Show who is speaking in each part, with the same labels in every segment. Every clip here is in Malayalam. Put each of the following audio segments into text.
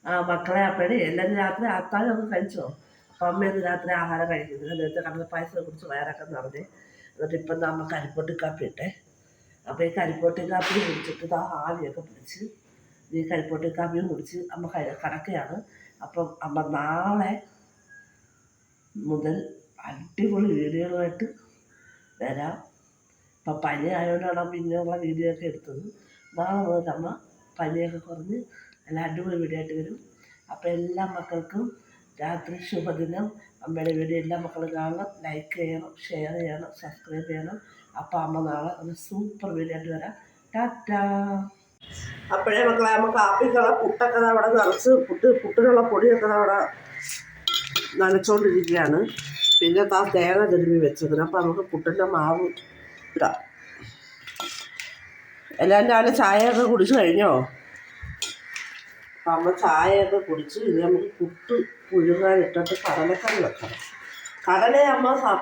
Speaker 1: മക്കളെ അപ്പോഴേ എല്ലാവരും രാത്രി അത്താഴമൊക്കെ കഴിച്ചോ? അപ്പം അമ്മയൊന്നും രാത്രി ആഹാരം കഴിക്കുന്നില്ല. നേരത്തെ കടല പായസം കുടിച്ച് വയറൊക്കെ നിറഞ്ഞ്. എന്നിട്ട് ഇപ്പം നമ്മൾ കരിപ്പൊട്ടി കാപ്പി ഇട്ടേ. അപ്പോൾ ഈ കരിപ്പൊട്ടി കാപ്പി കുടിച്ചിട്ട് ആവിയൊക്കെ പിടിച്ച് ഈ കരിപ്പൊട്ടി കാപ്പിയും കുടിച്ച് അമ്മ കിടക്കുകയാണ്. അപ്പം അമ്മ നാളെ മുതൽ അടിപൊളി വീഡിയോകളുമായിട്ട് വരാം. ഇപ്പം പനി ആയതുകൊണ്ടാണ് പിന്നെയുള്ള വീഡിയോ ഒക്കെ എടുത്തത്. നാളെ മുതൽ അമ്മ പനിയൊക്കെ കുറഞ്ഞ് നല്ല അടിപൊളി വീഡിയോ ആയിട്ട് വരും. അപ്പോൾ എല്ലാ മക്കൾക്കും രാത്രി ശുഭദിനം. അമ്മയുടെ വീഡിയോ എല്ലാ മക്കളും കാണണം, ലൈക്ക് ചെയ്യണം, ഷെയർ ചെയ്യണം, സബ്സ്ക്രൈബ് ചെയ്യണം. അപ്പോൾ അമ്മ നാളെ ഒരു സൂപ്പർ വീഡിയോ ആയിട്ട് വരാം. ടാറ്റാ. അപ്പോഴേ മക്കളെ അമ്മ കാപ്പിക്കുള്ള പുട്ടൊക്കെ അവിടെ നിറച്ച് പുട്ടിനുള്ള പൊടിയൊക്കെ അവിടെ നനച്ചുകൊണ്ടിരിക്കുകയാണ്. പിന്നെ തേങ്ങ തിരുമ്മി വെച്ചതിന്. അപ്പോൾ നമുക്ക് പുട്ടിൻ്റെ മാവ് ഇടാം. എല്ലാവരും രാവിലെ ചായയൊക്കെ കുടിച്ച് കഴിഞ്ഞോ? അപ്പം അമ്മ ചായയൊക്കെ കുടിച്ച് ഇനി നമുക്ക് പുട്ട് പുഴുങ്ങാനിട്ടിട്ട് കടലക്കറി വെക്കണം.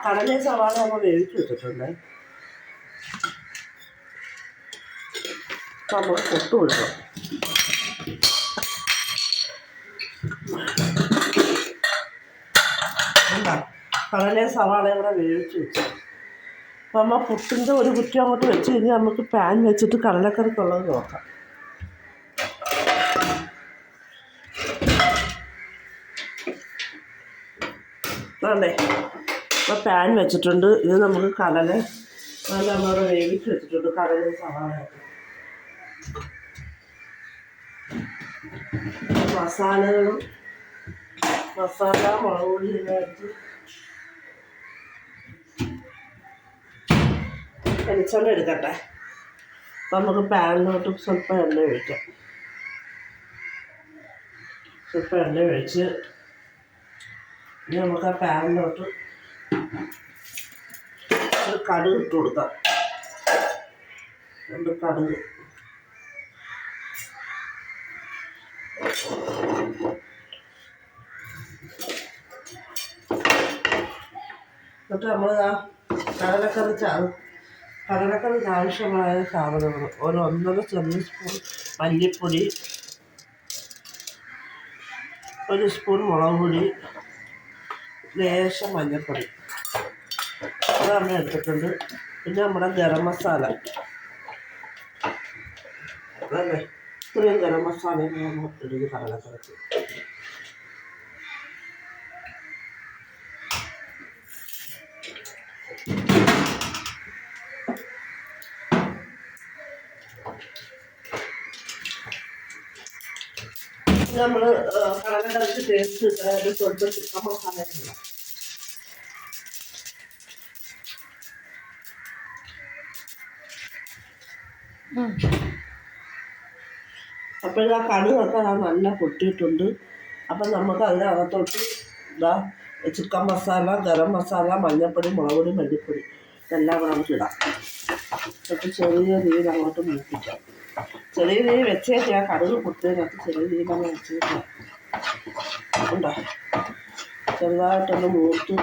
Speaker 1: കടലയും സവാള അമ്മ വേവിച്ച് വെച്ചിട്ടുണ്ട്. അപ്പം നമുക്ക് പുട്ട് പുഴുങ്ങാം. എന്താ കടലയും സവാളയും കൂടെ വേവിച്ച് വെച്ചു. അപ്പം അമ്മ പുട്ടിൻ്റെ ഒരു കുറ്റി അങ്ങോട്ട് വെച്ച് കഴിഞ്ഞാൽ നമുക്ക് പാൻ വെച്ചിട്ട് കടലക്കറിക്കുള്ളത് നോക്കാം. അതെ, അപ്പോൾ പാൻ വെച്ചിട്ടുണ്ട്. ഇത് നമുക്ക് കടല നല്ല നമ്മളോട് വേവിച്ച് വെച്ചിട്ടുണ്ട്. കടലയും സവാളയൊക്കെ മസാലകളും മുളക് പൊടി എടുത്ത് വെളിച്ചെണ്ണ എടുക്കട്ടെ. അപ്പം നമുക്ക് പാനിലോട്ട് സ്വല്പം എണ്ണ ഒഴിക്കാം. സ്വല്പം എണ്ണ ഒഴിച്ച് ഇനി നമുക്ക് ആ പാനിലോട്ട് ഒരു കടുക് ഇട്ട് കൊടുക്കാം. രണ്ട് കടുക്. എന്നിട്ട് നമ്മൾ ആ കടലക്കറിക്ക് ആവശ്യമായ സാധനങ്ങൾ ഒരു 1.5 ചെറിയ സ്പൂൺ മല്ലിപ്പൊടി, 1 സ്പൂൺ മുളക് പൊടി, ലേശം മഞ്ഞൾപ്പൊടി അത് നമ്മൾ എടുത്തിട്ടുണ്ട്. പിന്നെ നമ്മുടെ ഗരം മസാല അതല്ലേ, ഇത്രയും ഗരം മസാലയൊക്കെ നമ്മൾ ഇടുക കടലക്കറിക്ക്. നമ്മൾ കടലക്കറിക്ക് ടേസ്റ്റ് കിട്ടാൻ സ്വല്പം ചിക്കൻ മസാല ഇല്ല. അപ്പോൾ ആ കടുകൊക്കെ നല്ല പൊട്ടിയിട്ടുണ്ട്. അപ്പം നമുക്ക് അതിനകത്തോട്ട് ചിക്കൻ മസാല, ഗരം മസാല, മഞ്ഞൾപ്പൊടി, മുളക് പൊടി, മല്ലിപ്പൊടി ഇതെല്ലാം കൂടെ നമുക്ക് ഇടാം. എന്നിട്ട് ചെറിയ രീതിയിൽ അങ്ങോട്ട് മൂപ്പിക്കാം. ചെറിയ രീതിയിൽ വെച്ചേക്ക്. ആ കടുക് പൊട്ടിയതിനകത്ത് ചെറിയ രീതിയിൽ അങ്ങ് വെച്ചേക്കാം. ഉണ്ടോ? ചെറുതായിട്ടൊന്ന് മൂത്ത്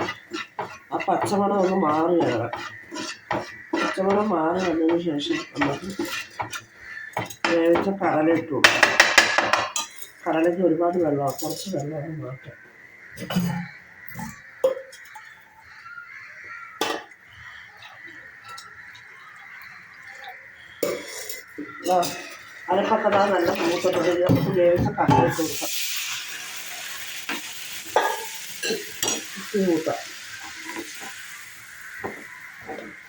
Speaker 1: ആ പച്ചമണം ഒന്ന് മാറി വരണം. പച്ചമണം മാറി വന്നതിന് ശേഷം നമുക്ക് വേവിച്ച കടല ഇട്ട് കൊടുക്കാം. കടലയ്ക്ക് ഒരുപാട് വെള്ളമാണ്, കുറച്ച് വെള്ളമാണ് മാറ്റാം. അരപ്പക്കഥ നല്ല മൂത്തപ്പൊടി നമുക്ക് വേവിച്ച കടല ഇട്ട് കൊടുക്കാം. കൂട്ടാം.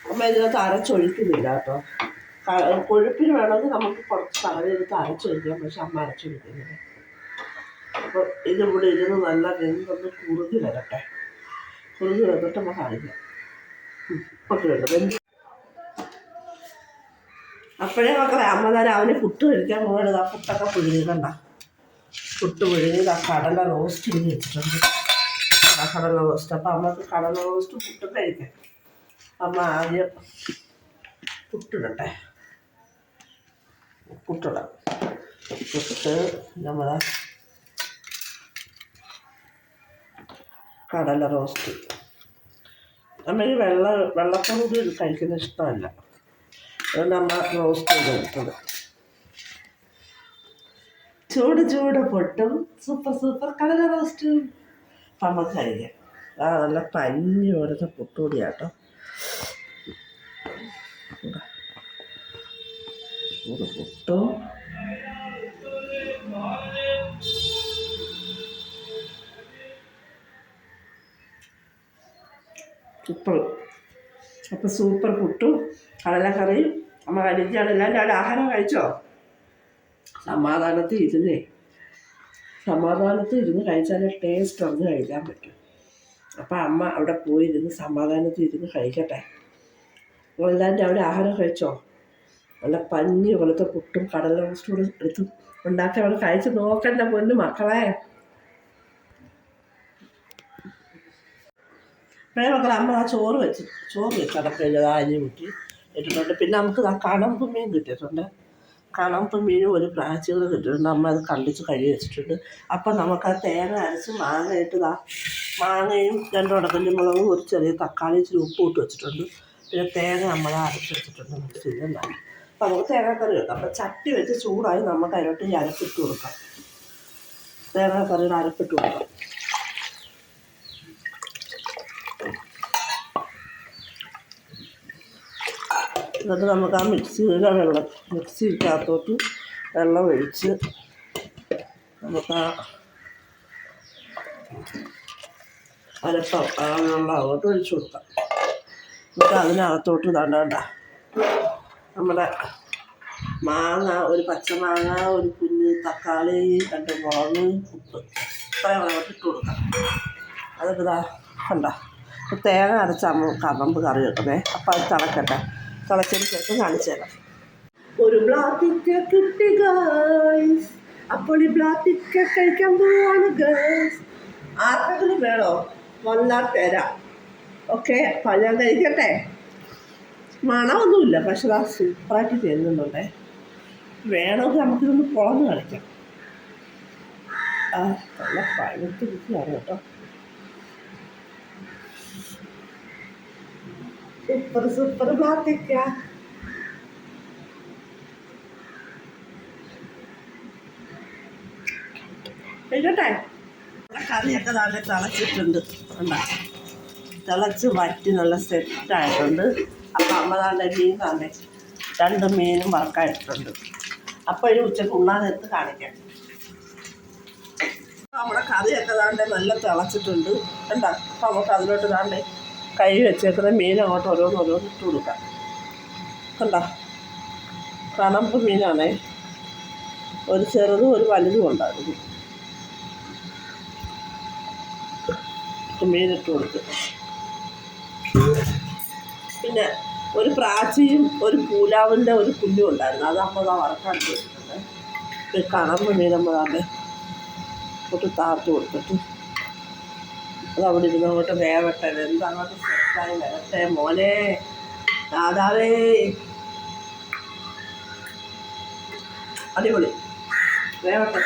Speaker 1: അമ്മ ഇതിനകത്ത് അരച്ചൊഴിക്കുന്നില്ല കേട്ടോ. കൊഴുപ്പിന് വേണമെങ്കിൽ നമുക്ക് കുറച്ച് കടലെടുത്ത് അരച്ചൊഴിക്കാം. പക്ഷെ അമ്മ അരച്ചൊഴിക്കുന്നില്ല. അപ്പോൾ ഇതിവിടെ ഇരുന്ന് നല്ല വെന്തൊന്ന് കുറുകി വരട്ടെ. കുറുകി വന്നിട്ട് നമ്മൾ കാണിക്കാം. ഒക്കെ വേണ്ട വെന്ത്. അപ്പോഴേ മക്കളെ അമ്മ രാവിലെ പുട്ട് കഴിക്കാൻ പോകരുത്. ആ പുട്ടൊക്കെ പുഴുങ്ങിക്കണ്ട. പുട്ട് പുഴുങ്ങി ആ കടല റോസ്റ്റ് ചെയ്ത് വെച്ചിട്ടുണ്ട്. ആ കടല റോസ്റ്റ്. അപ്പം അമ്മക്ക് കടല റോസ്റ്റ് പുട്ട് കഴിക്കാം. അമ്മ ആദ്യം പുട്ടിടട്ടെ. പുട്ടിടാം. പുട്ട് നമ്മൾ കടല റോസ്റ്റ്. നമ്മൾ ഈ വെള്ളപ്പം കൂടി കഴിക്കുന്ന ഇഷ്ടമല്ല. അതുകൊണ്ട് അമ്മ റോസ്റ്റ് ചെയ്ത് എടുത്തത്. ചൂട് ചൂട് പൊട്ടും സൂപ്പർ സൂപ്പർ കടല റോസ്റ്റും അപ്പം നമുക്ക് കഴിക്കാം. നല്ല പഞ്ഞി പോലത്തെ പുട്ടുകൂടിയാട്ടോ. ചൂട് പുട്ടും സൂപ്പർ. അപ്പം സൂപ്പർ പുട്ടും കടലക്കറിയും അമ്മ കഴിച്ചാണ്. എല്ലാവരും അവിടെ ആഹാരം കഴിച്ചോ? സമാധാനത്തിൽ ഇരുന്ന് കഴിച്ചാലേ ടേസ്റ്റ് ഒന്ന് കഴിക്കാൻ പറ്റും. അപ്പം അമ്മ അവിടെ പോയിരുന്ന് സമാധാനത്തിൽ ഇരുന്ന് കഴിക്കട്ടെ. എല്ലാവരും അവിടെ ആഹാരം കഴിച്ചോ? നല്ല പഞ്ഞി പോലത്തെ പുട്ടും കടല റോസ്റ്റൂടെ എടുത്ത് ഉണ്ടാക്കി അവിടെ കഴിച്ച് നോക്കണ്ട പൊന്നു മക്കളെ. മക്കളെ അമ്മ ആ ചോറ് വെച്ച് അടപ്പില്ല അരി കുട്ടി ഇട്ടിട്ടുണ്ട്. പിന്നെ നമുക്ക് കണമ്പ് മീൻ കിട്ടിയിട്ടുണ്ട്. കണമ്പ് മീനും ഒരു പ്രാച്ചികൾ കിട്ടിയിട്ടുണ്ട്. അമ്മ അത് കണ്ടിച്ച് കഴുകി വെച്ചിട്ടുണ്ട്. അപ്പം നമുക്കത് തേങ്ങ അരച്ച് മാങ്ങ ഇട്ട് മാങ്ങയും 2 ഉടക്കൻ്റെ മുളകും ഒരു ചെറിയ തക്കാളി ഇച്ചിരി ഉപ്പ് ഇട്ട് വെച്ചിട്ടുണ്ട്. പിന്നെ തേങ്ങ നമ്മൾ അരച്ച് വെച്ചിട്ടുണ്ട് മിക്സിയിൽ. അപ്പം നമുക്ക് തേങ്ങാക്കറി വെക്കാം. അപ്പം ചട്ടി വെച്ച് ചൂടായി നമുക്ക് അതിലോട്ട് ഈ അരപ്പിട്ട് കൊടുക്കാം. തേങ്ങാക്കറിയുടെ അരപ്പിട്ട് കൊടുക്കാം. എന്നിട്ട് നമുക്ക് ആ മിക്സിക്കകത്തോട്ട് വെള്ളം ഒഴിച്ച് നമുക്ക് ആ വെള്ളം അങ്ങോട്ട് ഒഴിച്ചു കൊടുക്കാം. എന്നിട്ട് അതിനകത്തോട്ട് വേണ്ട നമ്മുടെ മാങ്ങ, ഒരു പച്ചമാങ്ങ, ഒരു കുഞ്ഞ് തക്കാളി, 2 മുളക്, ഉപ്പ് ഇത്രയും അങ്ങോട്ട് ഇട്ട് കൊടുക്കാം. അതൊക്കെ കണ്ട തേങ്ങ അരച്ച കറമ്പ് കറി വെക്കുന്നേ. അപ്പം അത് തിളക്കട്ടെ. തിളച്ചതിന് ശേഷം കാണിച്ചു തരാം. ഒരു ബ്ലാത്തിക്ക കിട്ടി ഗൈസ്. അപ്പോൾ ഈ ബ്ലാത്തിക്ക കഴിക്കാൻ പോവാണ് ഗൈസ്. ആർക്കെങ്കിലും വേണോ? വന്നാൽ തരാം. ഓക്കെ. അപ്പം ഞാൻ കഴിക്കട്ടെ. മണമൊന്നുമില്ല, പക്ഷെ അത് സൂപ്പറായിട്ട് തരുന്നുണ്ടേ. വേണമെങ്കിൽ നമുക്കിതൊന്ന് പുളന്ന് കളിക്കാം. നല്ല പഴുത്ത് കിട്ടിയാണ് കേട്ടോ. സൂപ്പർ ബ്ലാത്തിക്ക. കഴിക്കട്ടെ. കറിയൊക്കെ നല്ല തിളച്ചിട്ടുണ്ട്. തിളച്ച് വറ്റി നല്ല സെറ്റായിട്ടുണ്ട്. അപ്പം അമ്മ മീൻ 2 മീനും വറക്കായിട്ടുണ്ട്. അപ്പോൾ ഒരു ഉച്ചക്ക് ഉണ്ണാൻ നേരത്ത് കാണിക്കാം. നമ്മുടെ കറിയൊക്കെ നല്ല തിളച്ചിട്ടുണ്ട്. അപ്പം നമുക്ക് അതിലോട്ട് കഴുകി വെച്ചേക്കുന്ന മീൻ അങ്ങോട്ട് ഓരോന്ന് ഇട്ട് കൊടുക്കാം. കണമ്പ് മീനാണേ. ഒരു ചെറുതും ഒരു വലുതും ഉണ്ടായിരുന്നു. മീനിട്ട് കൊടുക്കും. പിന്നെ ഒരു പ്രാച്ചിയും ഒരു പൂലാവിൻ്റെ ഒരു കുഞ്ഞും ഉണ്ടായിരുന്നു. അത് അമ്മ വറക്കാൻ വെച്ചിട്ടുണ്ട്. കണമ്പ് മീൻ നമ്മൾ അങ്ങോട്ട് താർത്ത് കൊടുത്തിട്ട് അതവിടെ ഇരുന്ന് അങ്ങോട്ട് വേവട്ടെ. എന്തങ്ങോട്ട് സെറ്റായി വരട്ടെ മോനെ രാധാവേ. അടിപൊളി വേവട്ടെ.